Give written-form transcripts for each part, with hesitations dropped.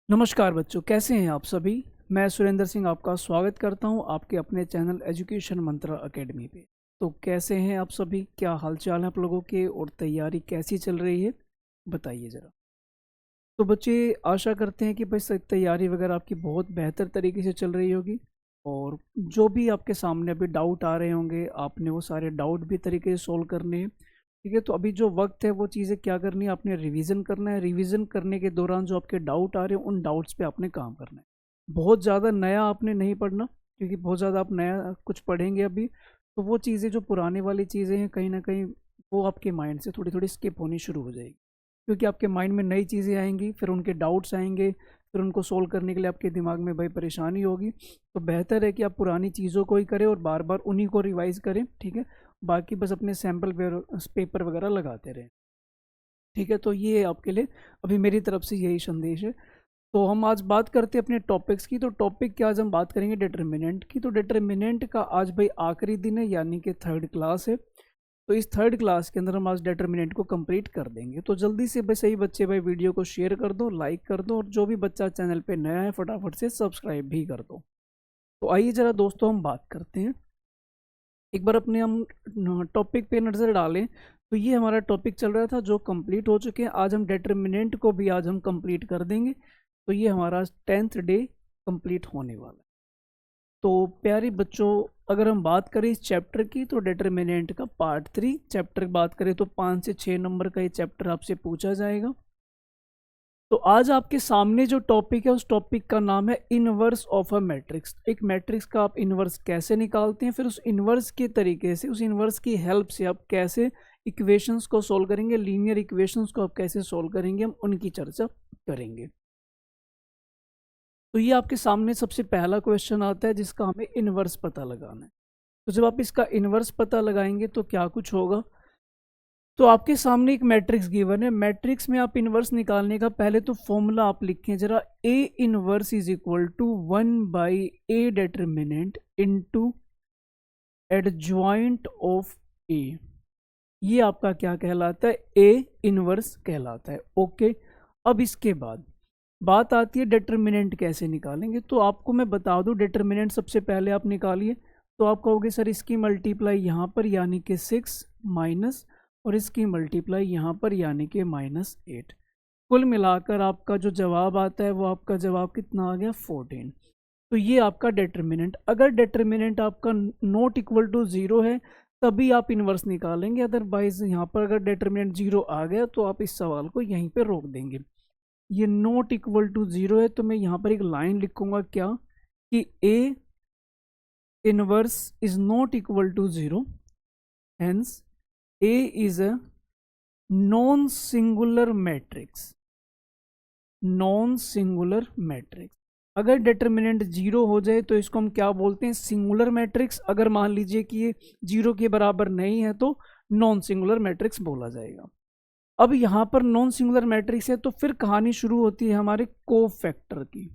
नमस्कार बच्चों, कैसे हैं आप सभी। मैं सुरेंद्र सिंह आपका स्वागत करता हूं आपके अपने चैनल एजुकेशन मंत्रा एकेडमी पे। तो कैसे हैं आप सभी, क्या हालचाल है आप लोगों के और तैयारी कैसी चल रही है, बताइए ज़रा। तो बच्चे, आशा करते हैं कि भाई तैयारी वगैरह आपकी बहुत बेहतर तरीके से चल रही होगी। और जो भी आपके सामने अभी डाउट आ रहे होंगे, आपने वो सारे डाउट भी तरीके से सोल्व करने हैं। ठीक है, तो अभी जो वक्त है वो चीज़ें क्या करनी है, आपने रिवीजन करना है। रिवीजन करने के दौरान जो आपके डाउट आ रहे हैं उन डाउट्स पे आपने काम करना है। बहुत ज़्यादा नया आपने नहीं पढ़ना, क्योंकि बहुत ज़्यादा आप नया कुछ पढ़ेंगे अभी तो वो चीज़ें जो पुराने वाली चीज़ें हैं कहीं ना कहीं वो आपके माइंड से थोड़ी थोड़ी स्किप होनी शुरू हो जाएगी। क्योंकि आपके माइंड में नई चीज़ें आएंगी, फिर उनके डाउट्स आएंगे, फिर उनको सोल्व करने के लिए आपके दिमाग में भाई परेशानी होगी। तो बेहतर है कि आप पुरानी चीज़ों को ही करें और बार बार उन्हीं को रिवाइज करें। ठीक है, बाकी बस अपने सैम्पल पेपर वगैरह लगाते रहें। ठीक है, तो ये आपके लिए अभी मेरी तरफ से यही संदेश है। तो हम आज बात करते हैं अपने टॉपिक्स की। तो टॉपिक क्या, आज हम बात करेंगे डिटर्मिनेंट की। तो डिटर्मिनेंट का आज भाई आखिरी दिन है, यानी कि थर्ड क्लास है। तो इस थर्ड क्लास के अंदर हम आज डिटर्मिनेंट को कंप्लीट कर देंगे। तो जल्दी से भाई सही बच्चे भाई वीडियो को शेयर कर दो, लाइक कर दो, और जो भी बच्चा चैनल पे नया है फटाफट से सब्सक्राइब भी कर दो। तो आइए जरा दोस्तों हम बात करते हैं, एक बार अपने हम टॉपिक पे नज़र डालें। तो ये हमारा टॉपिक चल रहा था जो कंप्लीट हो चुके हैं। आज हम डिटर्मिनेंट को भी आज हम कंप्लीट कर देंगे। तो ये हमारा 10th डे कंप्लीट होने वाला है। तो प्यारे बच्चों, अगर हम बात करें इस चैप्टर की, तो डिटर्मिनेंट का पार्ट 3 चैप्टर बात करें तो 5 से 6 नंबर का ये चैप्टर आपसे पूछा जाएगा। तो आज आपके सामने जो टॉपिक है उस टॉपिक का नाम है इनवर्स ऑफ अ मैट्रिक्स। एक मैट्रिक्स का आप इनवर्स कैसे निकालते हैं, फिर उस इनवर्स के तरीके से, उस इनवर्स की हेल्प से आप कैसे इक्वेशंस को सोल्व करेंगे, लीनियर इक्वेशंस को आप कैसे सोल्व करेंगे, हम उनकी चर्चा करेंगे। तो ये आपके सामने सबसे पहला क्वेश्चन आता है जिसका हमें इनवर्स पता लगाना है। तो जब आप इसका इनवर्स पता लगाएंगे तो क्या कुछ होगा। तो आपके सामने एक मैट्रिक्स गिवन है। मैट्रिक्स में आप इनवर्स निकालने का पहले तो फॉर्मूला आप लिखें जरा। A inverse is equal to 1/a determinant into adjoint of A. ये आपका क्या कहलाता है, ए इनवर्स कहलाता है। ओके, अब इसके बाद बात आती है डिटर्मिनेंट कैसे निकालेंगे। तो आपको मैं बता दूं, डिटर्मिनेंट सबसे पहले आप निकालिए। तो आप कहोगे सर इसकी मल्टीप्लाई यहाँ पर यानी कि 6 माइनस, और इसकी मल्टीप्लाई यहाँ पर यानी कि -8। कुल मिलाकर आपका जो जवाब आता है वो आपका जवाब कितना आ गया, 14। तो ये आपका डिटर्मिनेंट। अगर डिटर्मिनेंट आपका नॉट इक्वल टू 0 है तभी आप इन्वर्स निकालेंगे, अदरवाइज यहाँ पर अगर डिटर्मिनेंट 0 आ गया तो आप इस सवाल को यहीं पे रोक देंगे। ये नॉट इक्वल टू 0 है तो मैं यहाँ पर एक लाइन लिखूंगा क्या, कि A inverse is not equal to 0, hence A is a non singular matrix. Non singular matrix. अगर डिटर्मिनेंट 0 हो जाए तो इसको हम क्या बोलते हैं, सिंगुलर मैट्रिक्स। अगर मान लीजिए कि ये 0 के बराबर नहीं है तो नॉन सिंगुलर मैट्रिक्स बोला जाएगा। अब यहाँ पर नॉन सिंगुलर मैट्रिक्स है तो फिर कहानी शुरू होती है हमारे कोफैक्टर की।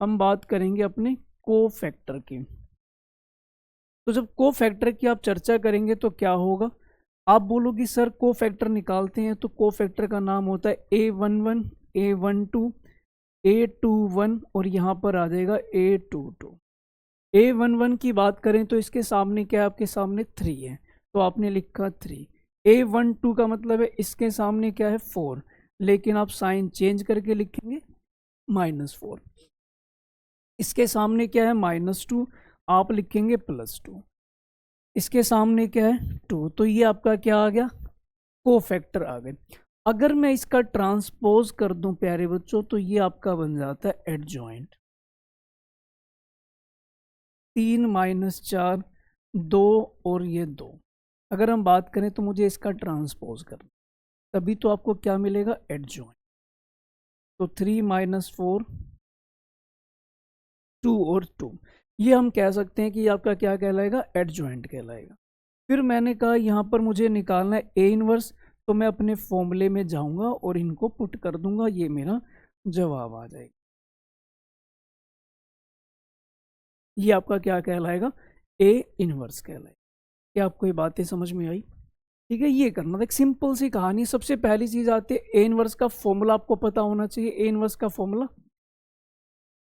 हम बात करेंगे अपने कोफैक्टर की। तो जब कोफैक्टर की आप चर्चा करेंगे तो क्या होगा, आप बोलोगे सर कोफैक्टर निकालते हैं तो कोफैक्टर का नाम होता है A11, A12, A21 और यहाँ पर आ जाएगा A22। A11 की बात करें तो इसके सामने क्या है, आपके सामने 3 है तो आपने लिखा 3। A12 का मतलब है इसके सामने क्या है, 4, लेकिन आप साइन चेंज करके लिखेंगे -4। इसके सामने क्या है, -2, आप लिखेंगे +2। इसके सामने क्या है, 2, तो ये आपका क्या आ गया, कोफैक्टर आ गए। अगर मैं इसका ट्रांसपोज कर दूं प्यारे बच्चों तो ये आपका बन जाता है एडजॉइंट। 3 - 4 2 और ये 2। अगर हम बात करें तो मुझे इसका ट्रांसपोज करना, तभी तो आपको क्या मिलेगा, एडजॉइंट। तो 3 - 4 2 और 2, ये हम कह सकते हैं कि आपका क्या कहलाएगा, एडजॉइंट कहलाएगा। फिर मैंने कहा यहाँ पर मुझे निकालना है ए इनवर्स, तो मैं अपने फॉर्मूले में जाऊंगा और इनको पुट कर दूंगा, ये मेरा जवाब आ जाएगा। ये आपका क्या कहलाएगा, ए इनवर्स कहलाएगा। क्या आपको ये बातें समझ में आई। ठीक है, ये करना था, एक सिंपल सी कहानी। सबसे पहली चीज आती है ए इनवर्स का फॉर्मूला, आपको पता होना चाहिए ए इनवर्स का फॉर्मूला,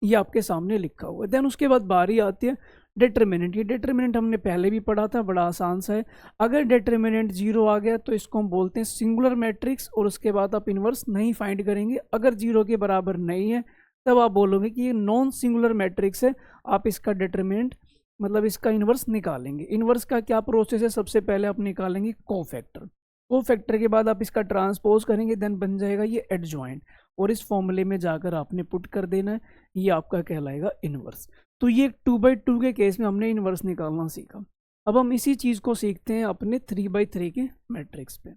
ये आपके सामने लिखा हुआ है। देन उसके बाद बारी आती है डिटर्मिनेंट। ये डिटर्मिनेंट हमने पहले भी पढ़ा था, बड़ा आसान सा है। अगर डिटर्मिनेंट 0 आ गया तो इसको हम बोलते हैं सिंगुलर मैट्रिक्स, और उसके बाद आप इनवर्स नहीं फाइंड करेंगे। अगर 0 के बराबर नहीं है तब आप बोलोगे कि ये नॉन सिंगुलर मैट्रिक्स है, आप इसका डिटर्मिनेंट मतलब इसका इनवर्स निकालेंगे। इनवर्स का क्या प्रोसेस है, सबसे पहले आप निकालेंगे कोफैक्टर। कोफैक्टर के बाद आप इसका ट्रांसपोज करेंगे, देन बन जाएगा ये एडजॉइंट, और इस फॉर्मूले में जाकर आपने पुट कर देना है, ये आपका कहलाएगा इनवर्स। तो ये 2/2 के केस में हमने इनवर्स निकालना सीखा। अब हम इसी चीज़ को सीखते हैं अपने 3/3 के मैट्रिक्स पे।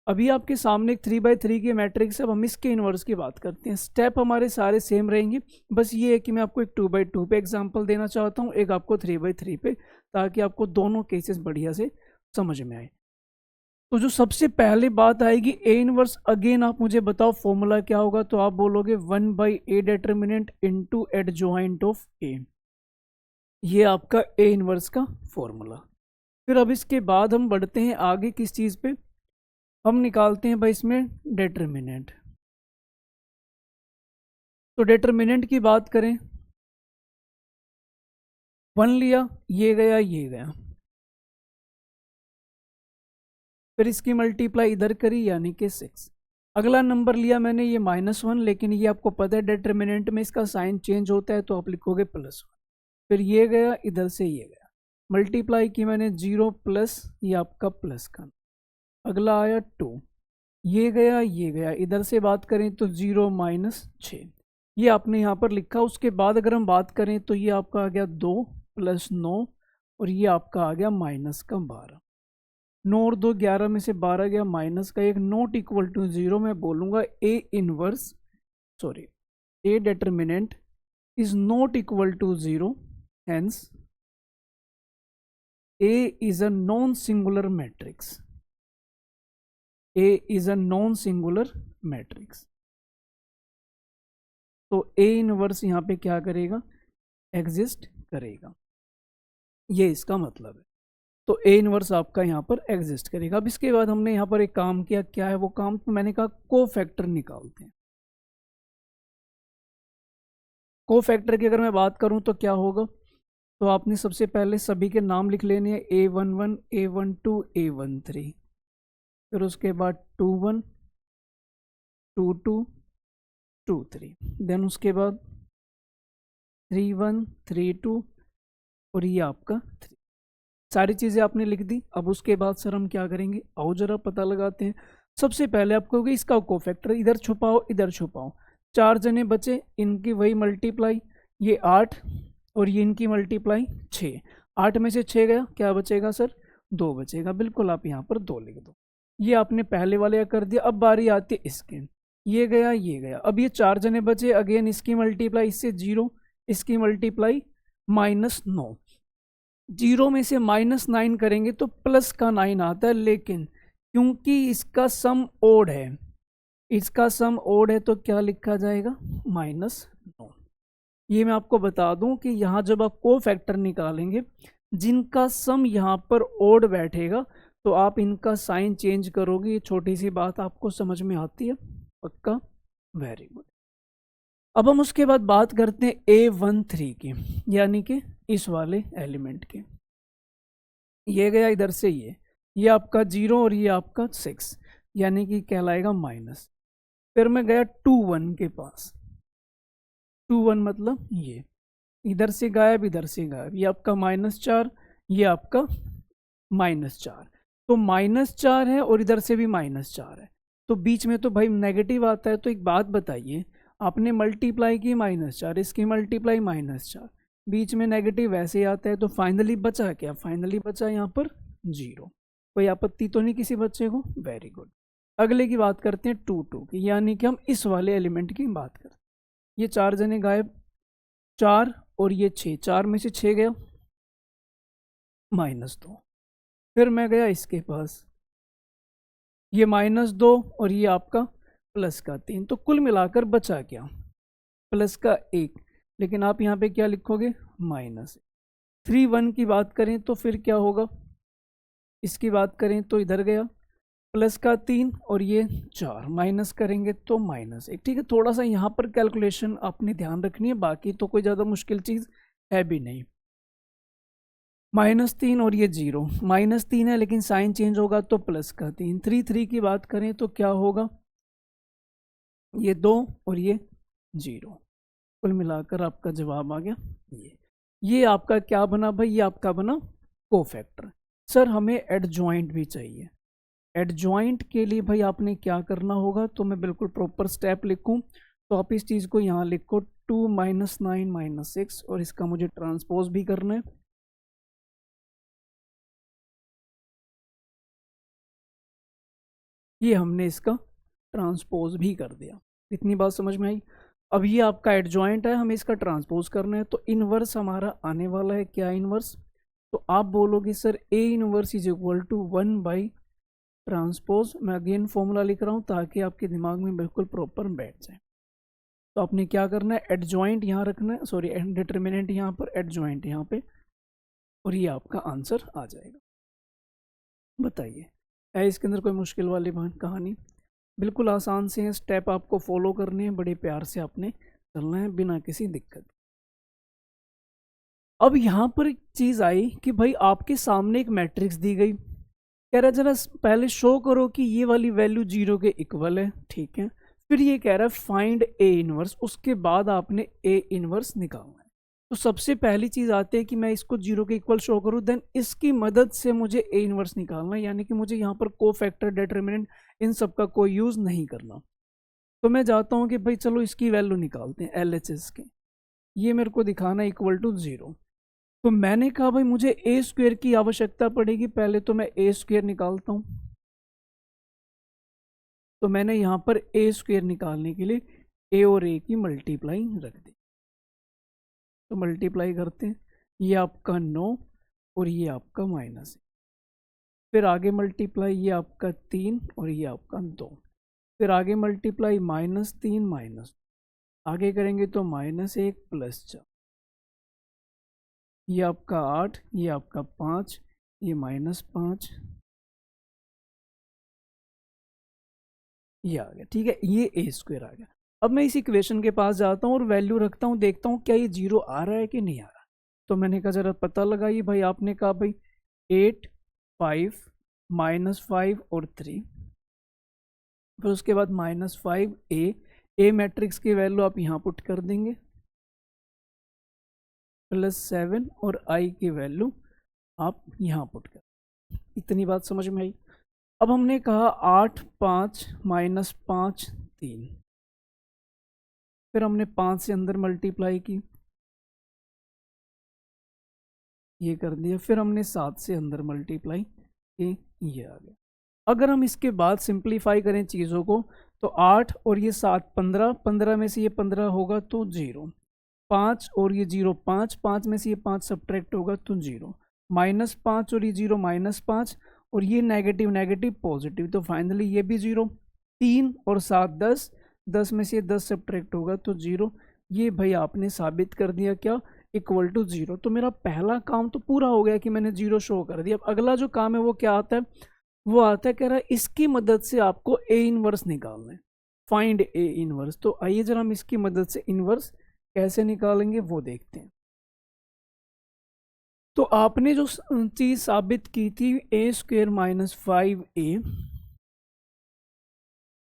अभी आपके सामने एक 3/3 के मैट्रिक्स है, अब हम इसके इनवर्स की बात करते हैं। स्टेप हमारे सारे सेम रहेंगे, बस ये है कि मैं आपको एक 2/2 पे एग्जांपल देना चाहता हूँ, एक आपको 3/3 पे, ताकि आपको दोनों केसेस बढ़िया से समझ में आए। तो जो सबसे पहले बात आएगी ए इनवर्स, अगेन आप मुझे बताओ फॉर्मूला क्या होगा, तो आप बोलोगे 1/a determinant into adjoint of A, ये आपका ए इनवर्स का फॉर्मूला। फिर अब इसके बाद हम बढ़ते हैं आगे किस चीज़ पे, हम निकालते हैं भाई इसमें डिटर्मिनेंट। तो डिटर्मिनेंट की बात करें, 1 लिया, ये गया ये गया, फिर इसकी मल्टीप्लाई इधर करी यानी कि 6। अगला नंबर लिया मैंने ये -1, लेकिन ये आपको पता है डिटर्मिनेंट में इसका साइन चेंज होता है, तो आप लिखोगे +1। फिर ये गया इधर से ये गया, मल्टीप्लाई की मैंने 0 प्लस ये आपका प्लस का। अगला आया 2, ये गया, इधर से बात करें तो 0 - 6, ये आपने यहाँ पर लिखा। उसके बाद अगर हम बात करें तो ये आपका आ गया 2 + 9, और ये आपका आ गया -12। 9 और 2 11 में से 12 गया, माइनस का 1, नॉट इक्वल टू 0। मैं बोलूँगा A determinant is not equal to 0, hence A is a non singular matrix. A is a non singular matrix. तो ए इनवर्स यहाँ पे क्या करेगा, एग्जिस्ट करेगा, ये इसका मतलब है। तो ए इनवर्स आपका यहाँ पर एग्जिस्ट करेगा। अब इसके बाद हमने यहाँ पर एक काम किया, क्या है वो काम, तो मैंने कहा कोफैक्टर निकालते हैं। कोफैक्टर की अगर मैं बात करूँ तो क्या होगा, तो आपने सबसे पहले सभी के नाम लिख लेने हैं, A11 A12 A13, फिर उसके बाद 21 22 23, देन उसके बाद 31 32, और ये आपका 3। सारी चीज़ें आपने लिख दी। अब उसके बाद सर हम क्या करेंगे, आओ जरा पता लगाते हैं। सबसे पहले आपको कहोगे इसका कोफैक्टर इधर छुपाओ इधर छुपाओ, 4 जने बचे, इनकी वही मल्टीप्लाई, ये 8 और ये इनकी मल्टीप्लाई 6। 8 में से 6 गया, क्या बचेगा सर, 2 बचेगा। बिल्कुल आप यहाँ पर 2 लिख दो, ये आपने पहले वाले का कर दिया। अब बारी आती है इसके, ये गया ये गया, अब ये 4 जने बचे, अगेन इसकी मल्टीप्लाई इससे 0, इसकी मल्टीप्लाई -9। 0 में से -9 करेंगे तो प्लस का 9 आता है, लेकिन क्योंकि इसका सम ओड है, इसका सम ओड है, तो क्या लिखा जाएगा, -9। ये मैं आपको बता दूं कि यहाँ जब आप कोफैक्टर निकालेंगे, जिनका सम यहाँ पर ओड बैठेगा तो आप इनका साइन चेंज करोगे। ये छोटी सी बात आपको समझ में आती है, पक्का, वेरी गुड। अब हम उसके बाद बात करते हैं A13 की, यानी कि इस वाले एलिमेंट के। ये गया इधर से ये आपका 0 और ये आपका 6, यानी कि कहलाएगा माइनस। फिर मैं गया 21 के पास, 21 मतलब ये इधर से गायब इधर से गायब, ये आपका -4, ये आपका -4, तो -4 है और इधर से भी -4 है, तो बीच में तो भाई नेगेटिव आता है। तो एक बात बताइए, आपने मल्टीप्लाई की -4, इसकी मल्टीप्लाई -4, बीच में नेगेटिव ऐसे आता है, तो फाइनली बचा क्या, फाइनली बचा यहाँ पर 0। कोई आपत्ति तो नहीं किसी बच्चे को, वेरी गुड। अगले की बात करते हैं 2 की, यानी कि हम इस वाले एलिमेंट की बात करते हैं। ये 4 जने गायब, 4 और ये 6, 4 में से 6 गया, -2। फिर मैं गया इसके पास, ये -2 और ये आपका प्लस का 3, तो कुल मिलाकर बचा क्या, प्लस का 1, लेकिन आप यहाँ पे क्या लिखोगे, -3। 1 की बात करें तो फिर क्या होगा, इसकी बात करें तो इधर गया, प्लस का 3 और ये 4 माइनस करेंगे तो -1। ठीक है, थोड़ा सा यहाँ पर कैलकुलेशन आपने ध्यान रखनी है, बाकी तो कोई ज़्यादा मुश्किल चीज़ है भी नहीं। -3 और ये 0, -3 है लेकिन साइन चेंज होगा तो प्लस का 3। 3 की बात करें तो क्या होगा, ये 2 और ये 0, कुल मिलाकर आपका जवाब आ गया ये आपका क्या बना भाई, ये आपका बना कोफैक्टर। सर हमें एडजॉइंट भी चाहिए। एडजॉइंट के लिए भाई आपने क्या करना होगा, तो मैं बिल्कुल प्रॉपर स्टेप लिखूं तो आप इस चीज़ को यहाँ लिखो 2 - 9 - 6 और इसका मुझे ट्रांसपोज भी करना है। ये हमने इसका ट्रांसपोज भी कर दिया। इतनी बात समझ में आई। अब ये आपका एडजॉइंट है, हमें इसका ट्रांसपोज करना है, तो इनवर्स हमारा आने वाला है क्या इनवर्स, तो आप बोलोगे sir A inverse is equal to 1 by transpose. मैं अगेन फॉर्मूला लिख रहा हूँ ताकि आपके दिमाग में बिल्कुल प्रॉपर बैठ जाए। तो आपने क्या करना है, एडजॉइंट यहाँ रखना है, सॉरी डिटर्मिनेंट यहाँ पर, एडजॉइंट यहाँ पे, और ये आपका आंसर आ जाएगा। बताइए है इसके अंदर कोई मुश्किल वाली कहानी? बिल्कुल आसान से हैं, स्टेप आपको फॉलो करने हैं, बड़े प्यार से आपने चलना है बिना किसी दिक्कत। अब यहाँ पर एक चीज़ आई कि भाई आपके सामने एक मैट्रिक्स दी गई, कह रहा है जरा पहले शो करो कि ये वाली वैल्यू 0 के इक्वल है। ठीक है, फिर ये कह रहा है फाइंड ए इनवर्स, उसके बाद आपने ए इनवर्स निकालना है। तो सबसे पहली चीज़ आती है कि मैं इसको 0 के इक्वल शो करूँ, देन इसकी मदद से मुझे ए इनवर्स निकालना है, यानी कि मुझे यहाँ पर को फैक्टर, डिटर्मिनेंट, इन सब का कोई यूज़ नहीं करना। तो मैं जाता हूँ कि भाई चलो इसकी वैल्यू निकालते हैं LHS के, ये मेरे को दिखाना है इक्वल टू 0। तो मैंने कहा भाई मुझे ए स्क्वेयर की आवश्यकता पड़ेगी, पहले तो मैं ए स्क्वेयर निकालता हूँ। तो मैंने यहाँ पर ए स्क्वेयर निकालने के लिए ए और ए की मल्टीप्लाई रख दी। तो मल्टीप्लाई करते हैं, ये आपका 9 और ये आपका -1, फिर आगे मल्टीप्लाई, ये आपका 3 और ये आपका 2, फिर आगे मल्टीप्लाई -3 आगे करेंगे तो -1 +4, ये आपका 8, ये आपका 5, ये -5, ये आ गया। ठीक है, ये ए स्क्वेयर आ गया। अब मैं इस इक्वेशन के पास जाता हूँ और वैल्यू रखता हूँ, देखता हूँ क्या ये 0 आ रहा है कि नहीं आ रहा। तो मैंने कहा जरा पता लगाइए भाई, आपने कहा भाई 8, 5, -5 और 3, फिर उसके बाद -5 ए मैट्रिक्स की वैल्यू आप यहाँ पुट कर देंगे, +7 और आई की वैल्यू आप यहाँ पुट कर। इतनी बात समझ में आई। अब हमने कहा 8, 5, -5, 3, फिर हमने 5 से अंदर मल्टीप्लाई की, ये कर दिया, फिर हमने 7 से अंदर मल्टीप्लाई की, ये आ गया। अगर हम इसके बाद सिंप्लीफाई करें चीज़ों को, तो 8 और ये 7 15, 15 में से ये 15 होगा तो 0, 5 और ये 0 5, 5 में से ये 5 सब्ट्रैक्ट होगा तो 0, -5 और ये 0 -5 और ये नेगेटिव नेगेटिव पॉजिटिव, तो फाइनली ये भी 0, 3 और 7 10, 10 में से 10 सब्ट्रैक्ट होगा तो 0। ये भाई आपने साबित कर दिया क्या, इक्वल टू 0। तो मेरा पहला काम तो पूरा हो गया कि मैंने 0 शो कर दिया। अब अगला जो काम है वो क्या आता है, वो आता है कह रहा है इसकी मदद से आपको ए इनवर्स निकालना है, फाइंड ए इनवर्स। तो आइए जरा हम इसकी मदद से इनवर्स कैसे निकालेंगे वो देखते हैं। तो आपने जो चीज साबित की थी ए स्क्वेयर -5a,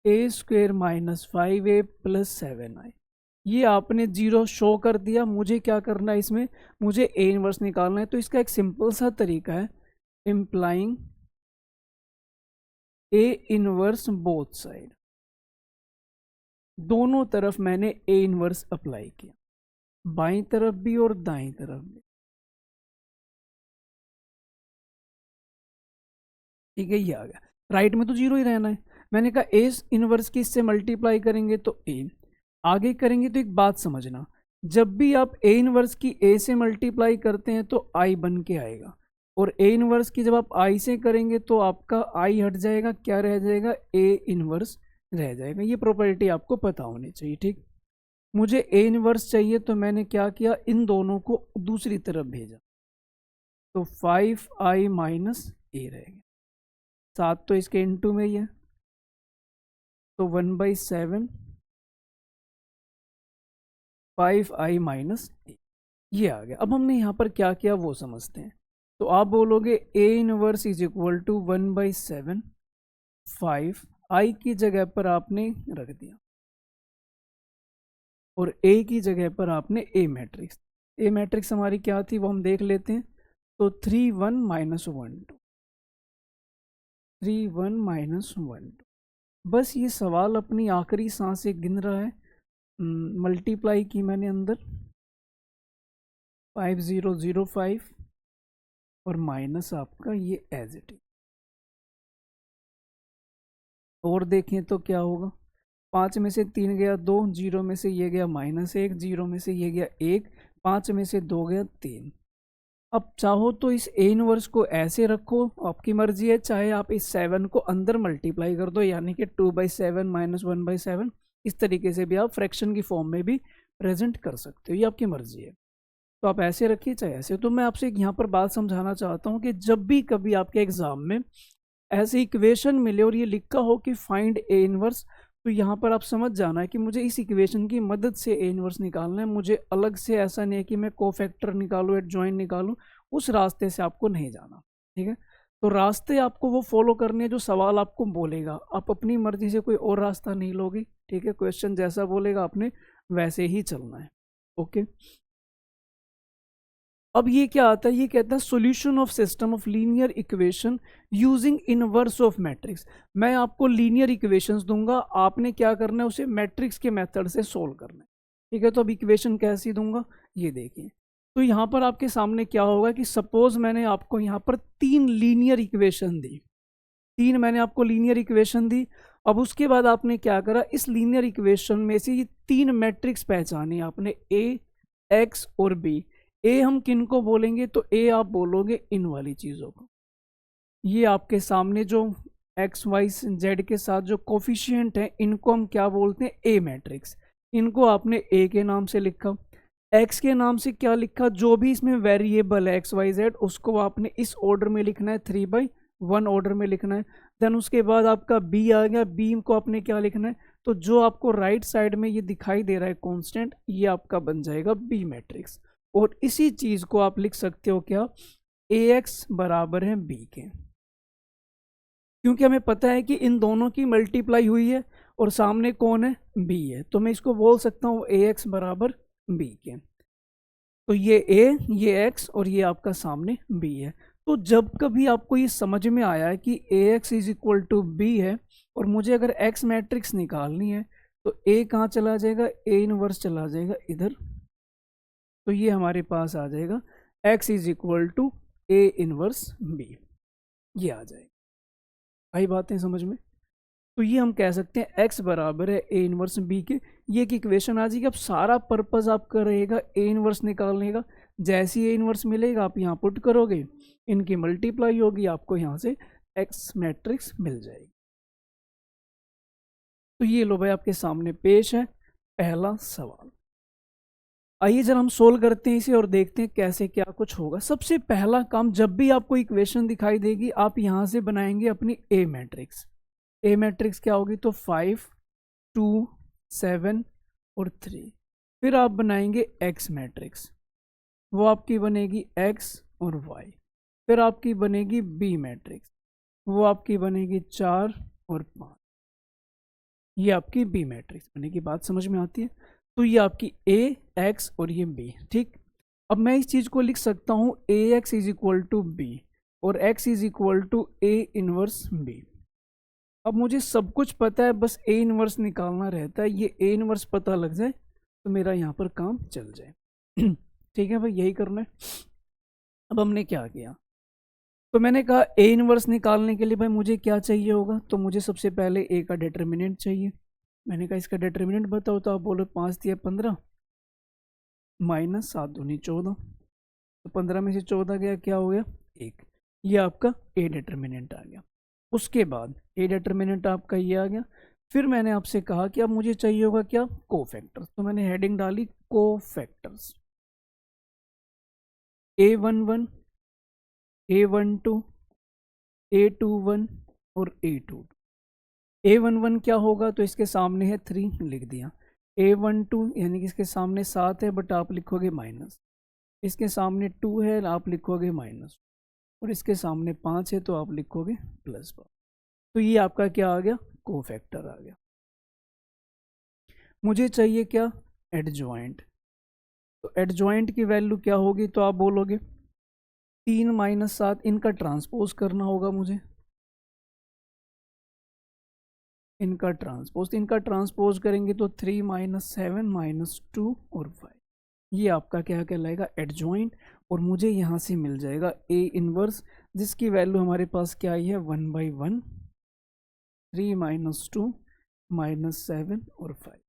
ए स्क्वेयर -5a + 7i, ये आपने 0 शो कर दिया। मुझे क्या करना है इसमें, मुझे ए इनवर्स निकालना है। तो इसका एक सिंपल सा तरीका है, implying A inverse both side, दोनों तरफ मैंने ए इनवर्स अप्लाई किया, बाईं तरफ भी और दाईं तरफ भी। ठीक है, ये आ गया। राइट में तो 0 ही रहना है। मैंने कहा ए इनवर्स की इससे मल्टीप्लाई करेंगे तो ए, आगे करेंगे तो एक बात समझना, जब भी आप ए इनवर्स की ए से मल्टीप्लाई करते हैं तो आई बन के आएगा, और ए इनवर्स की जब आप आई से करेंगे तो आपका आई हट जाएगा, क्या रह जाएगा, ए इनवर्स रह जाएगा। ये प्रॉपर्टी आपको पता होनी चाहिए। ठीक, मुझे ए इनवर्स चाहिए तो मैंने क्या किया, इन दोनों को दूसरी तरफ भेजा, तो 5i - a रहेगा। 7 तो इसके इनटू में ही है, तो 1/7 5i माइनस ए, ये आ गया। अब हमने यहाँ पर क्या किया वो समझते हैं। तो आप बोलोगे A inverse is equal to 1/7 5, I की जगह पर आपने रख दिया और ए की जगह पर आपने ए मैट्रिक्स। ए मैट्रिक्स हमारी क्या थी वो हम देख लेते हैं। तो 3 1 -1 2, 3 1 -1 2। बस ये सवाल अपनी आखिरी सांस से गिन रहा है। मल्टीप्लाई की मैंने अंदर 5005 और माइनस आपका ये एज इट इज। और देखें तो क्या होगा, 5 में से 3 गया 2, 0 में से ये गया -1, 0 में से ये गया 1, 5 में से 2 गया 3। अब चाहो तो इस ए इनवर्स को ऐसे रखो, आपकी मर्जी है, चाहे आप इस 7 को अंदर मल्टीप्लाई कर दो, यानी कि 2/7 - 1/7, इस तरीके से भी आप फ्रैक्शन की फॉर्म में भी प्रेजेंट कर सकते हो, ये आपकी मर्जी है। तो आप ऐसे रखिए चाहे ऐसे। तो मैं आपसे यहाँ पर बात समझाना चाहता हूँ कि जब भी कभी आपके एग्जाम में ऐसे इक्वेशन मिले और ये लिखा हो कि फाइंड ए इनवर्स, तो यहाँ पर आप समझ जाना है कि मुझे इस इक्वेशन की मदद से ए इनवर्स निकालना है। मुझे अलग से ऐसा नहीं है कि मैं कोफैक्टर निकालूँ, एडजॉइंट निकालूँ, उस रास्ते से आपको नहीं जाना, ठीक है। तो रास्ते आपको वो फॉलो करने हैं जो सवाल आपको बोलेगा, आप अपनी मर्जी से कोई और रास्ता नहीं लोगे, ठीक है। क्वेश्चन जैसा बोलेगा आपने वैसे ही चलना है, ओके। अब ये क्या आता है, ये कहता है solution of system of linear equation using inverse of matrix. मैं आपको लीनियर इक्वेशंस दूंगा, आपने क्या करना है, उसे मैट्रिक्स के मेथड से सोल्व करना है, ठीक है। तो अब इक्वेशन कैसी दूंगा ये देखिए। तो यहाँ पर आपके सामने क्या होगा कि सपोज मैंने आपको यहाँ पर 3 लीनियर इक्वेशन दी, 3 मैंने आपको लीनियर इक्वेशन दी। अब उसके बाद आपने क्या करा, इस लीनियर इक्वेशन में से ये 3 मैट्रिक्स पहचाने आपने, ए, एक्स और बी। ए हम किन को बोलेंगे, तो ए आप बोलोगे इन वाली चीज़ों को। ये आपके सामने जो एक्स वाई जेड के साथ जो कोफिशिएंट है, इनको हम क्या बोलते हैं, ए मैट्रिक्स। इनको आपने ए के नाम से लिखा। एक्स के नाम से क्या लिखा, जो भी इसमें वेरिएबल है एक्स वाई जेड, उसको आपने इस ऑर्डर में लिखना है, 3/1 ऑर्डर में लिखना है। देन उसके बाद आपका बी आ गया, बी को आपने क्या लिखना है, तो जो आपको राइट साइड में ये दिखाई दे रहा है कांस्टेंट, ये आपका बन जाएगा बी मैट्रिक्स। और इसी चीज को आप लिख सकते हो क्या, ए एक्स बराबर है बी के, क्योंकि हमें पता है कि इन दोनों की मल्टीप्लाई हुई है और सामने कौन है, बी है, तो मैं इसको बोल सकता हूँ ए एक्स बराबर बी के। तो ये ए, ये एक्स और ये आपका सामने बी है। तो जब कभी आपको ये समझ में आया है कि A X is equal to B है और मुझे अगर एक्स मैट्रिक्स निकालनी है, तो ए कहाँ चला जाएगा, ए इनवर्स चला जाएगा इधर। तो ये हमारे पास आ जाएगा x is equal to A inverse B, ये आ जाएगा। आई बातें समझ में। तो ये हम कह सकते हैं x बराबर है ए इनवर्स बी के, ये एक इक्वेशन आ जाएगी। अब सारा पर्पस आपका रहेगा ए इनवर्स निकालने का। जैसी ए इनवर्स मिलेगा आप यहाँ पुट करोगे, इनकी मल्टीप्लाई होगी, आपको यहाँ से x मैट्रिक्स मिल जाएगी। तो ये लो भाई आपके सामने पेश है पहला सवाल। आइए जरा हम सोल्व करते हैं इसे और देखते हैं कैसे क्या कुछ होगा। सबसे पहला काम, जब भी आपको इक्वेशन दिखाई देगी आप यहाँ से बनाएंगे अपनी ए मैट्रिक्स। ए मैट्रिक्स क्या होगी, तो 5 2 7 और 3। फिर आप बनाएंगे एक्स मैट्रिक्स, वो आपकी बनेगी एक्स और वाई। फिर आपकी बनेगी बी मैट्रिक्स, वो आपकी बनेगी 4 और 5। ये आपकी बी मैट्रिक्स बनेगी। बात समझ में आती है। तो ये आपकी ए एक्स और ये बी, ठीक। अब मैं इस चीज को लिख सकता हूँ A X is equal to B और X is equal to A inverse B. अब मुझे सब कुछ पता है, बस ए इनवर्स निकालना रहता है। ये ए इनवर्स पता लग जाए तो मेरा यहाँ पर काम चल जाए। ठीक है भाई, यही करना है। अब हमने क्या किया, तो मैंने कहा ए इनवर्स निकालने के लिए भाई मुझे क्या चाहिए होगा, तो मुझे सबसे पहले ए का डिटर्मिनेंट चाहिए। मैंने कहा इसका डिटर्मिनेंट बताओ, तो आप बोलो 5 दिया 15 माइनस 7 दूनी 14, तो 15 में से 14 गया, क्या हो गया 1। ये आपका ए डिटर्मिनेंट आ गया। उसके बाद ए डिटर्मिनेंट आपका ये आ गया। फिर मैंने आपसे कहा कि अब मुझे चाहिए होगा क्या, कोफैक्टर्स। तो मैंने हेडिंग डाली कोफैक्टर्स, A11 A12 A21 और A22। A11 क्या होगा, तो इसके सामने है 3 लिख दिया। A12 यानी कि इसके सामने 7 है बट आप लिखोगे माइनस, इसके सामने 2 है आप लिखोगे माइनस, और इसके सामने 5 है तो आप लिखोगे प्लस 5। तो ये आपका क्या आ गया, कोफैक्टर आ गया। मुझे चाहिए क्या, एडजॉइंट। तो एडजॉइंट की वैल्यू क्या होगी, तो आप बोलोगे 3 माइनस 7, इनका ट्रांसपोज करना होगा मुझे, इनका ट्रांसपोज करेंगे तो 3 माइनस 7 माइनस 2 और 5, ये आपका क्या कहलाएगा, एडजॉइंट। और मुझे यहाँ से मिल जाएगा ए इनवर्स, जिसकी वैल्यू हमारे पास क्या आई है, 1/1, 3 माइनस 2 माइनस 7 और 5,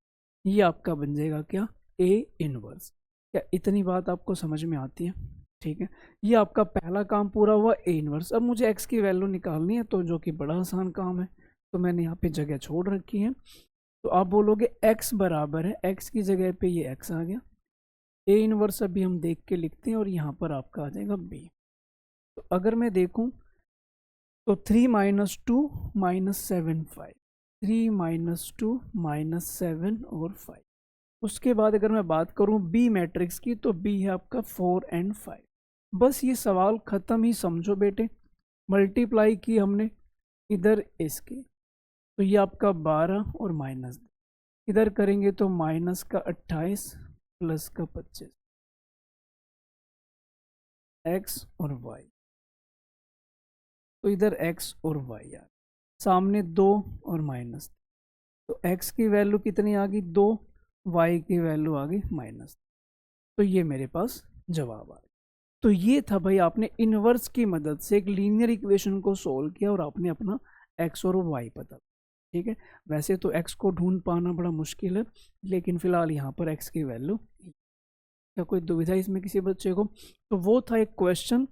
ये आपका बन जाएगा क्या, ए इनवर्स। क्या इतनी बात आपको समझ में आती है, ठीक है। ये आपका पहला काम पूरा हुआ, ए इनवर्स। अब मुझे एक्स की वैल्यू निकालनी है, तो जो कि बड़ा आसान काम है, तो मैंने यहाँ पे जगह छोड़ रखी है। तो आप बोलोगे x बराबर है, x की जगह पे ये x आ गया, ए इनवर्स अभी हम देख के लिखते हैं, और यहाँ पर आपका आ जाएगा b। तो अगर मैं देखूं तो 3 माइनस 2 माइनस 7 5, 3 माइनस 2 माइनस 7 और 5। उसके बाद अगर मैं बात करूं बी मैट्रिक्स की, तो बी है आपका 4 एंड 5। बस ये सवाल ख़त्म ही समझो बेटे। मल्टीप्लाई की हमने इधर इसके, तो ये आपका 12 और माइनस, इधर करेंगे तो माइनस का 28 प्लस का 25, एक्स और वाई। तो इधर एक्स और वाई यार, सामने 2 और माइनस, तो एक्स की वैल्यू कितनी आ गई, 2, वाई की वैल्यू आ गई माइनस। तो ये मेरे पास जवाब आ गया। तो ये था भाई, आपने इनवर्स की मदद से एक लीनियर इक्वेशन को सोल्व किया और आपने अपना एक्स और वाई पता, ठीक है। वैसे तो एक्स को ढूंढ पाना बड़ा मुश्किल है, लेकिन फिलहाल यहाँ पर एक्स की वैल्यू, क्या कोई दुविधा इसमें किसी बच्चे को। तो वो था एक क्वेश्चन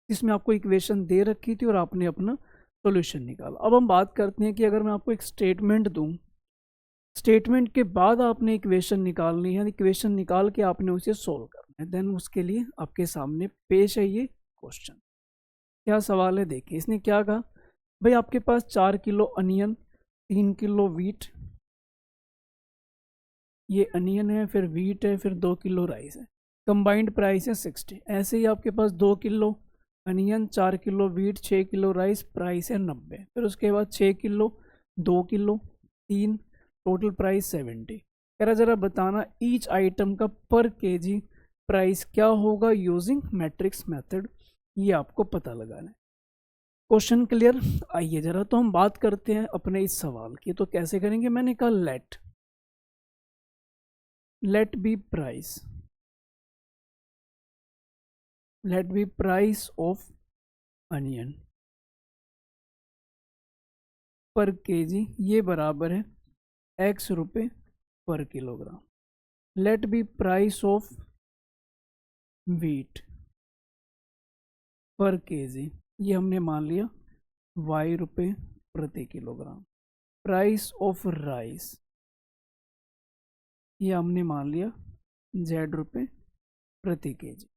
जिसमें आपको इक्वेशन दे रखी थी और आपने अपना सॉल्यूशन निकाला। अब हम बात करते हैं कि अगर मैं आपको एक स्टेटमेंट दूं, स्टेटमेंट के बाद आपने इक्वेशन निकालनी है, इक्वेशन निकाल के आपने उसे सोल्व करना है, देन उसके लिए आपके सामने पेश है ये क्वेश्चन। क्या सवाल है, देखिए इसने क्या कहा, भाई आपके पास 4 किलो अनियन, 3 किलो वीट, ये अनियन है, फिर वीट है, फिर 2 किलो राइस है, कंबाइंड प्राइस है 60। ऐसे ही आपके पास 2 kilo onion, 4 kilo wheat, 6 kilo rice, price है 90। फिर उसके बाद 6 किलो, 2 किलो, 3, टोटल प्राइस 70। कह रहा जरा बताना ईच आइटम का पर केजी प्राइस क्या होगा यूजिंग मैट्रिक्स मेथड, ये आपको पता लगाना है। Question clear. आइए जरा तो हम बात करते हैं अपने इस सवाल की। तो कैसे करेंगे, मैंने कहा let be price of onion per KG, ये बराबर है x रुपये per kilogram. Let be price of wheat per KG, ये हमने मान लिया y रुपये प्रति किलोग्राम। प्राइस ऑफ राइस, ये हमने मान लिया z रुपये प्रति केजी।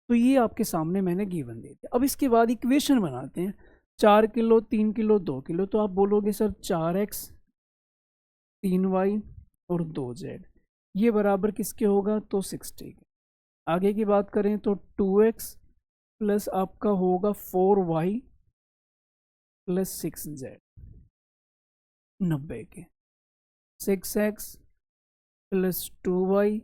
तो ये आपके सामने मैंने गिवन दे दिया। अब इसके बाद इक्वेशन बनाते हैं, 4 किलो, 3 किलो, 2 किलो। तो आप बोलोगे सर 4x, 3y और 2z, ये बराबर किसके होगा, तो 60 के। आगे की बात करें तो 2x प्लस आपका होगा 4y प्लस 6z, 90 के। 6x plus 2y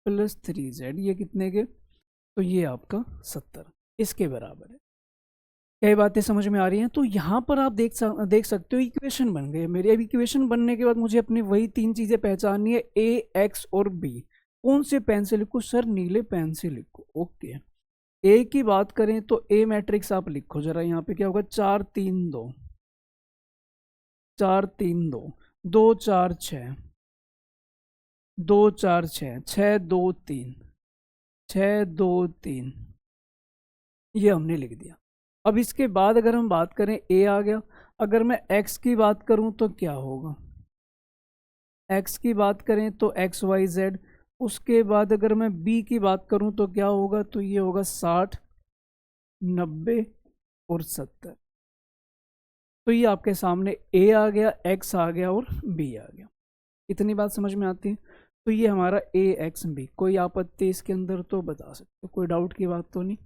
plus 3z, ये कितने के, तो ये आपका 70, इसके बराबर है। कई बातें समझ में आ रही हैं। तो यहाँ पर आप देख सकते हो इक्वेशन बन गई है मेरी। अब इक्वेशन बनने के बाद मुझे अपनी वही 3 चीज़ें पहचाननी है, ए, एक्स और बी। कौन से पेन से लिखो, सर नीले पेन से लिखो। ओके, ए की बात करें तो ए मैट्रिक्स आप लिखो जरा, यहाँ पे क्या होगा, 4 3 2, 4 3 2, 2 4 6, 2 4 6, 6 2 3, 6 2 3, ये हमने लिख दिया। अब इसके बाद अगर हम बात करें, ए आ गया। अगर मैं x की बात करूं तो क्या होगा, x की बात करें तो एक्स वाई जेड। उसके बाद अगर मैं b की बात करूं तो क्या होगा, तो ये होगा 60, 90 और 70। तो ये आपके सामने ए आ गया, एक्स आ गया और बी आ गया। इतनी बात समझ में आती है। तो ये हमारा ए एक्स बी, कोई आपत्ति इसके अंदर तो बता सकते हो, कोई डाउट की बात तो नहीं।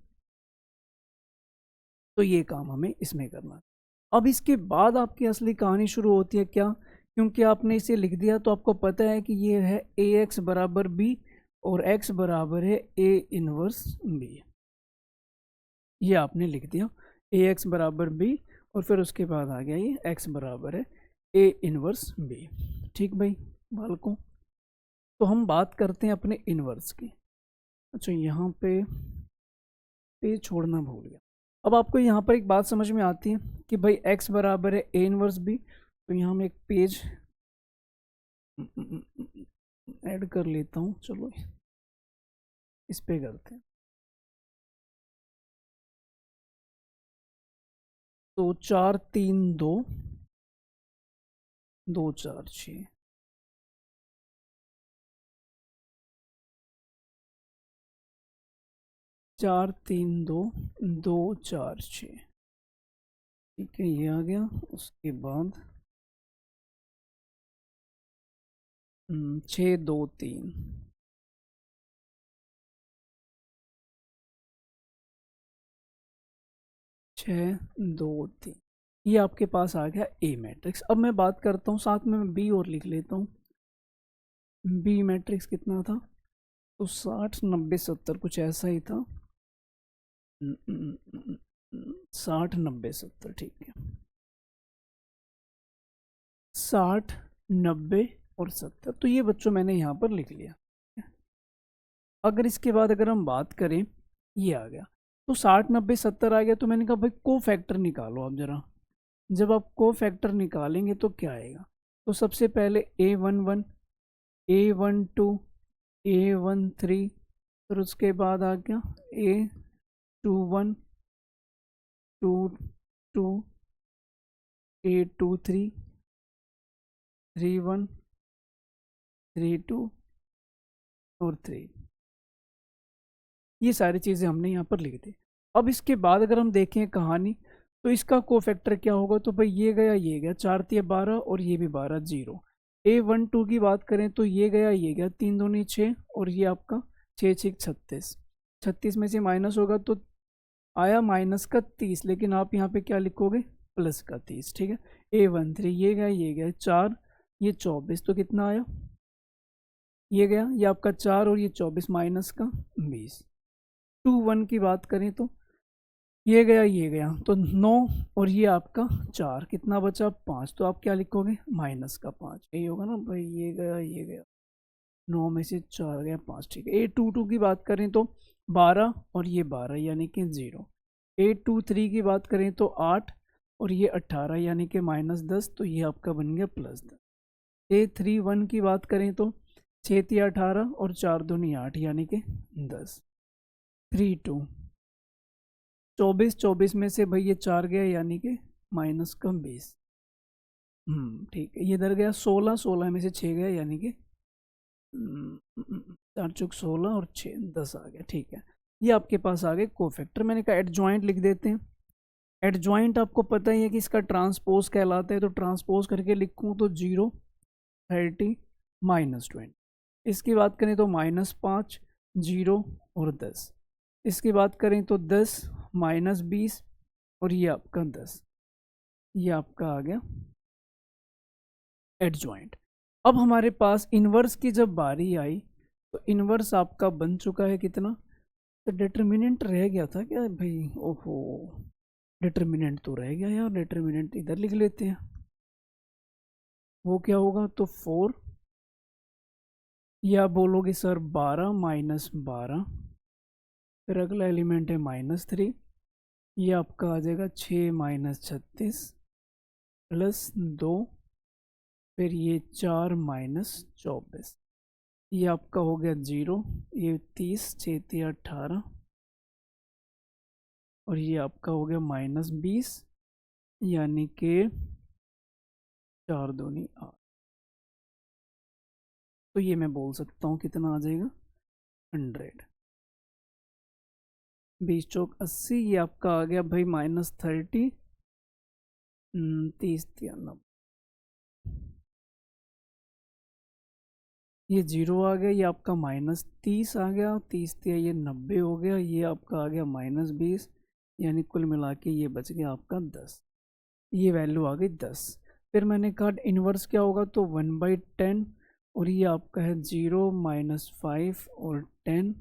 तो ये काम हमें इसमें करना है। अब इसके बाद आपकी असली कहानी शुरू होती है। क्या? क्योंकि आपने इसे लिख दिया तो आपको पता है कि ये है ए एक्स बराबर बी और एक्स बराबर है ए इनवर्स बी। ये आपने लिख दिया ए एक्स बराबर बी और फिर उसके बाद आ गया ये एक्स बराबर है ए इनवर्स बी। ठीक भाई बालकों, तो हम बात करते हैं अपने इनवर्स की। अच्छा, यहाँ पे पेज छोड़ना भूल गया। अब आपको यहाँ पर एक बात समझ में आती है कि भाई x बराबर है ए इनवर्स बी, तो यहाँ मैं एक पेज ऐड कर लेता हूँ। चलो इस पे करते हैं। तो 4 3 2 2 4 6, 4 3 2 2 4 6। ठीक है, ये आ गया। उसके बाद 6 2 3, 6 2 3। ये आपके पास आ गया ए मैट्रिक्स। अब मैं बात करता हूँ, साथ में मैं बी और लिख लेता हूँ। बी मैट्रिक्स कितना था? तो 60 90 70 कुछ ऐसा ही था। 60 90 70, ठीक है। 60 90 और 70, तो ये बच्चों मैंने यहाँ पर लिख लिया। अगर इसके बाद अगर हम बात करें, ये आ गया तो 60 90 70 आ गया। तो मैंने कहा भाई को फैक्टर निकालो आप जरा। जब आप को फैक्टर निकालेंगे तो क्या आएगा? तो सबसे पहले A11 A12 A13, फिर उसके बाद आ गया A21 2 A23 31 32 और 3। ये सारी चीज़ें हमने यहाँ पर लिख दी। अब इसके बाद अगर हम देखें कहानी, तो इसका कोफैक्टर क्या होगा? तो भाई ये गया 4 3 12 और ये भी 12 0। A12 की बात करें तो ये गया 3 दूनी 6 और ये आपका 6 6 36। 36 में से माइनस होगा तो आया माइनस का 30, लेकिन आप यहाँ पे क्या लिखोगे? प्लस का 30। ठीक है। A13 ये गया 4 ये 24, तो कितना आया? ये आपका 4 और ये 24 माइनस का 20। 21 की बात करें तो ये गया तो 9 और ये आपका 4, कितना बचा? 5। तो आप क्या लिखोगे? माइनस का 5। यही होगा ना भाई, ये गया 9 में से 4 गया 5। ठीक है। A22 की बात करें तो 12 और ये 12 यानी कि 0। A23 की बात करें तो 8 और ये 18 यानी कि माइनस 10, तो ये आपका बन गया प्लस 10। A31 की बात करें तो 6 3 18 और 4 दूनी 8 यानी कि 10। 32 24 में से भाई ये 4 गया यानी कि माइनस का 20। ठीक है। ये इधर गया 16 में से 6 गया यानी कि 4 चौक 16 और 6 10 आ गया। ठीक है। ये आपके पास आ गए कोफैक्टर। मैंने कहा एडजॉइंट लिख देते हैं। एडजॉइंट आपको पता ही है कि इसका ट्रांसपोज कहलाता है, तो ट्रांसपोज करके लिखूँ तो 0 30 -20। इसकी बात करें तो -5 0 और 10। इसकी बात करें तो 10 -20 और ये आपका 10। ये आपका आ गया एडजॉइंट। अब हमारे पास इन्वर्स की जब बारी आई तो इन्वर्स आपका बन चुका है कितना? तो डिटर्मिनेंट रह गया था क्या भाई? ओहो, डिटर्मिनेंट तो रह गया यार। डिटर्मिनेंट इधर लिख लेते हैं। वो क्या होगा? तो 4, या बोलोगे सर 12 -12, फिर अगला एलिमेंट है -3, ये आपका आ जाएगा 6 -36 +2, फिर ये 4 -24, ये आपका हो गया 0। ये 30 6 3 18 और ये आपका हो गया -20 यानी कि 4 दूनी 8। तो ये मैं बोल सकता हूँ कितना आ जाएगा? 100। 20 चौक 80, ये आपका आ गया भाई -30 30 या 90, ये 0 आ गया, ये आपका -30 आ गया, 30 या ये 90 हो गया, ये आपका आ गया -20, यानी कुल मिला के ये बच गया आपका 10, ये वैल्यू आ गई 10। फिर मैंने कहा इन्वर्स क्या होगा, तो 1/10, और ये आपका है 0 -5 और 10,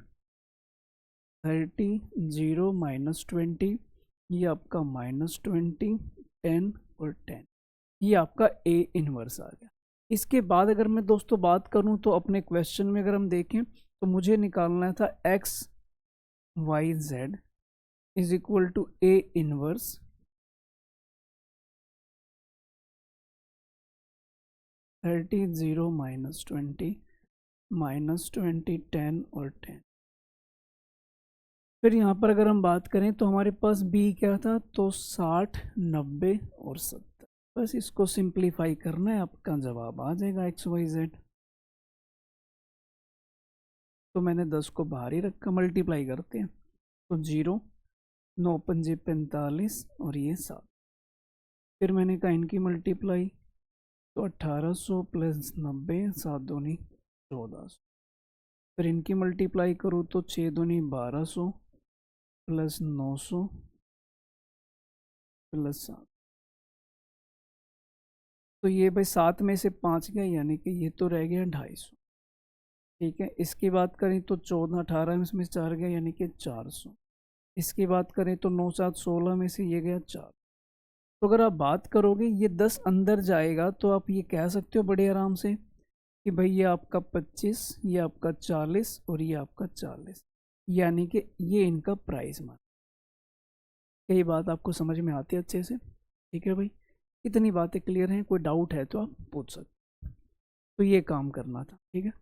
30, 0 -20, ये आपका -20, 10 और 10, ये आपका ए इन्वर्स आ गया। इसके बाद अगर मैं दोस्तों बात करूं तो अपने क्वेश्चन में अगर हम देखें तो मुझे निकालना था x y z is equal to A inverse 30, 0 -20, -20, 10 और 10। फिर यहाँ पर अगर हम बात करें तो हमारे पास b क्या था, तो 60, 90 और 70। बस इसको सिंप्लीफाई करना है, आपका जवाब आ जाएगा x y z। तो मैंने 10 को बाहर ही रखा, मल्टीप्लाई करते हैं तो 0, 9 पंजे 45 और ये 7। फिर मैंने कहा इनकी मल्टीप्लाई, तो 1800 प्लस 90, 7 दूनी 1400। फिर इनकी मल्टीप्लाई करूँ तो 6 दूनी 1200 प्लस 900 प्लस 7। तो ये भाई 7 में से 5 गया, यानी कि ये तो रह गया 250। ठीक है, इसकी बात करें तो 14, 18 में से 4 गया, यानी कि 400। इसकी बात करें तो 9, 7, 16 में से ये गया 4। तो अगर आप बात करोगे ये 10 अंदर जाएगा तो आप ये कह सकते हो बड़े आराम से कि भाई ये आपका 25, ये आपका 40 और ये आपका 40, यानी कि ये इनका प्राइस मान। यही बात आपको समझ में आती है अच्छे से? ठीक है भाई, इतनी बातें क्लियर हैं, कोई डाउट है तो आप पूछ सकते। तो ये काम करना था। ठीक है,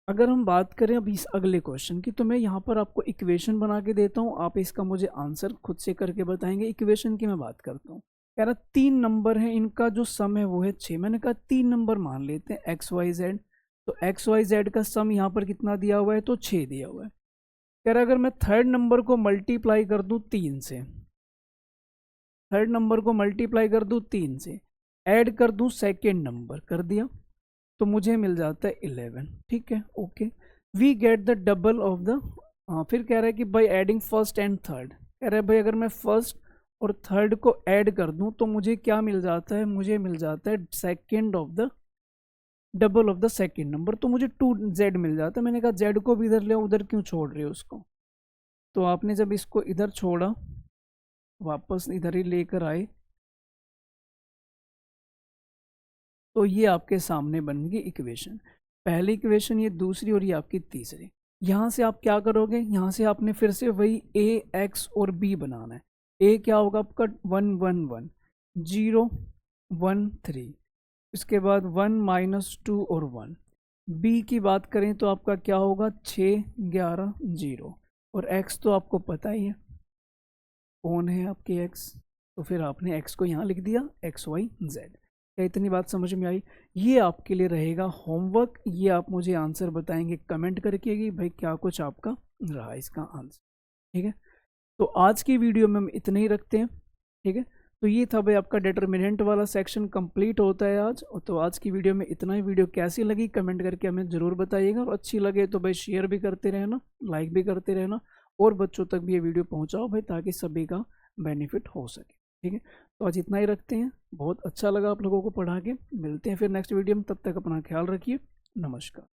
अगर हम बात करें अब इस अगले क्वेश्चन की, तो मैं यहाँ पर आपको इक्वेशन बना के देता हूँ, आप इसका मुझे आंसर खुद से करके बताएंगे। इक्वेशन की मैं बात करता हूँ, कह रहा 3 नंबर है, इनका जो सम है वो है 6। मैंने कहा 3 नंबर मान लेते हैं एक्स वाई जेड, तो एक्स वाई जेड का सम यहाँ पर कितना दिया हुआ है, तो 6 दिया हुआ है। कह रहा अगर मैं थर्ड नंबर को मल्टीप्लाई कर दूँ 3 से, थर्ड नंबर को मल्टीप्लाई कर दूँ 3 से, ऐड कर दूँ सेकेंड नंबर, कर दिया तो मुझे मिल जाता है 11। ठीक है, okay, we get the double of the, फिर कह रहा है कि by adding first and third, कह रहा है भाई अगर मैं फर्स्ट और थर्ड को ऐड कर दूं तो मुझे क्या मिल जाता है, मुझे मिल जाता है second of the double of the second number, तो मुझे 2z मिल जाता है। मैंने कहा z को भी इधर ले, उधर क्यों छोड़ रहे हो उसको? तो आपने जब इसको इधर छोड़ा, वापस इधर ही लेकर आए, तो ये आपके सामने बन गई इक्वेशन। पहली इक्वेशन ये, दूसरी, और ये आपकी तीसरी। यहाँ से आप क्या करोगे, यहाँ से आपने फिर से वही a, x और b बनाना है। a क्या होगा आपका 1, 1, 1, 0, 1, 3, इसके बाद 1, -2 और 1। b की बात करें तो आपका क्या होगा 6, 11, 0, और x तो आपको पता ही है कौन है आपके x, तो फिर आपने x को यहाँ लिख दिया x, y, z। क्या इतनी बात समझ में आई? ये आपके लिए रहेगा होमवर्क, ये आप मुझे आंसर बताएंगे कमेंट करके कि भाई क्या कुछ आपका रहा इसका आंसर। ठीक है, तो आज की वीडियो में हम इतना ही रखते हैं। ठीक है, तो ये था भाई आपका डिटर्मिनेंट वाला सेक्शन कंप्लीट होता है आज। तो आज की वीडियो में इतना ही। वीडियो कैसी लगी कमेंट करके हमें ज़रूर बताइएगा, और अच्छी लगे तो भाई शेयर भी करते रहना, लाइक भी करते रहना, और बच्चों तक भी ये वीडियो पहुँचाओ भाई, ताकि सभी का बेनिफिट हो सके। ठीक है, तो आज इतना ही रखते हैं। बहुत अच्छा लगा आप लोगों को पढ़ा के। मिलते हैं फिर नेक्स्ट वीडियो में, तब तक अपना ख्याल रखिए। नमस्कार।